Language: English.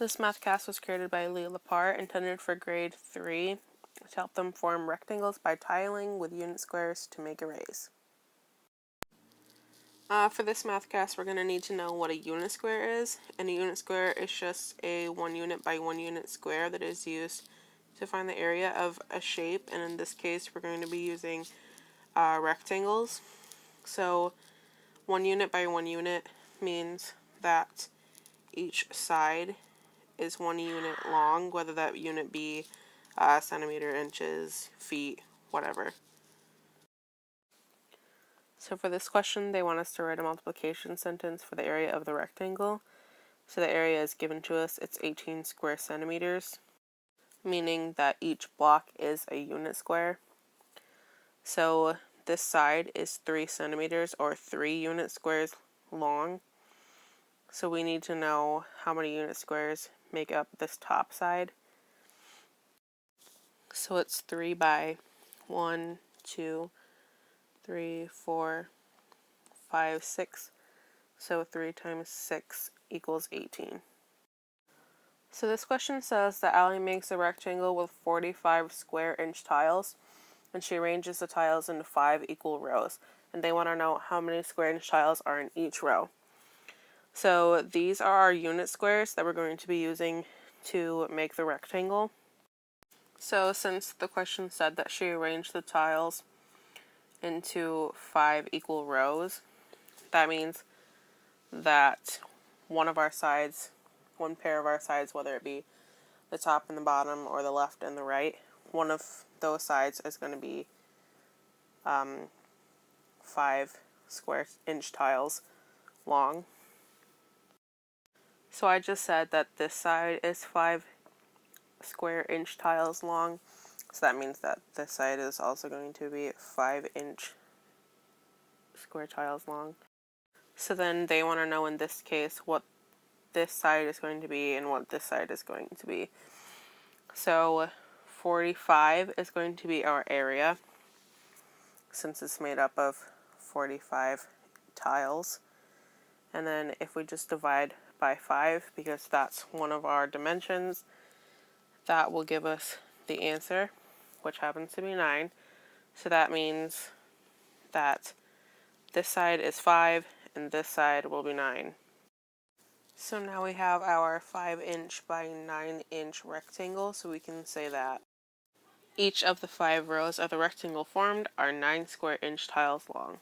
This math cast was created by Lee Lepar, intended for grade 3 to help them form rectangles by tiling with unit squares to make arrays. For this math cast, we're going to need to know what a unit square is, and a unit square is just a 1 unit by 1 unit square that is used to find the area of a shape, and in this case we're going to be using rectangles. So 1 unit by 1 unit means that each side is 1 unit long, whether that unit be centimeter, inches, feet, whatever. So for this question, they want us to write a multiplication sentence for the area of the rectangle. So the area is given to us, it's 18 square centimeters, meaning that each block is a unit square. So this side is 3 centimeters or 3 unit squares long. So we need to know how many unit squares make up this top side. So it's 3 by 1, 2, 3, 4, 5, 6. So 3 times 6 equals 18. So this question says that Allie makes a rectangle with 45 square inch tiles, and she arranges the tiles into 5 equal rows. And they want to know how many square inch tiles are in each row. So these are our unit squares that we're going to be using to make the rectangle. So since the question said that she arranged the tiles into 5 equal rows, that means that one pair of our sides, whether it be the top and the bottom or the left and the right, one of those sides is going to be 5 square inch tiles long. So I just said that this side is 5 square inch tiles long, so that means that this side is also going to be 5 inch square tiles long. So then they want to know in this case what this side is going to be and what this side is going to be. So 45 is going to be our area, since it's made up of 45 tiles. And then if we just divide by 5, because that's one of our dimensions, that will give us the answer, which happens to be 9. So that means that this side is 5 and this side will be 9. So now we have our 5 inch by 9 inch rectangle, so we can say that each of the 5 rows of the rectangle formed are 9 square inch tiles long.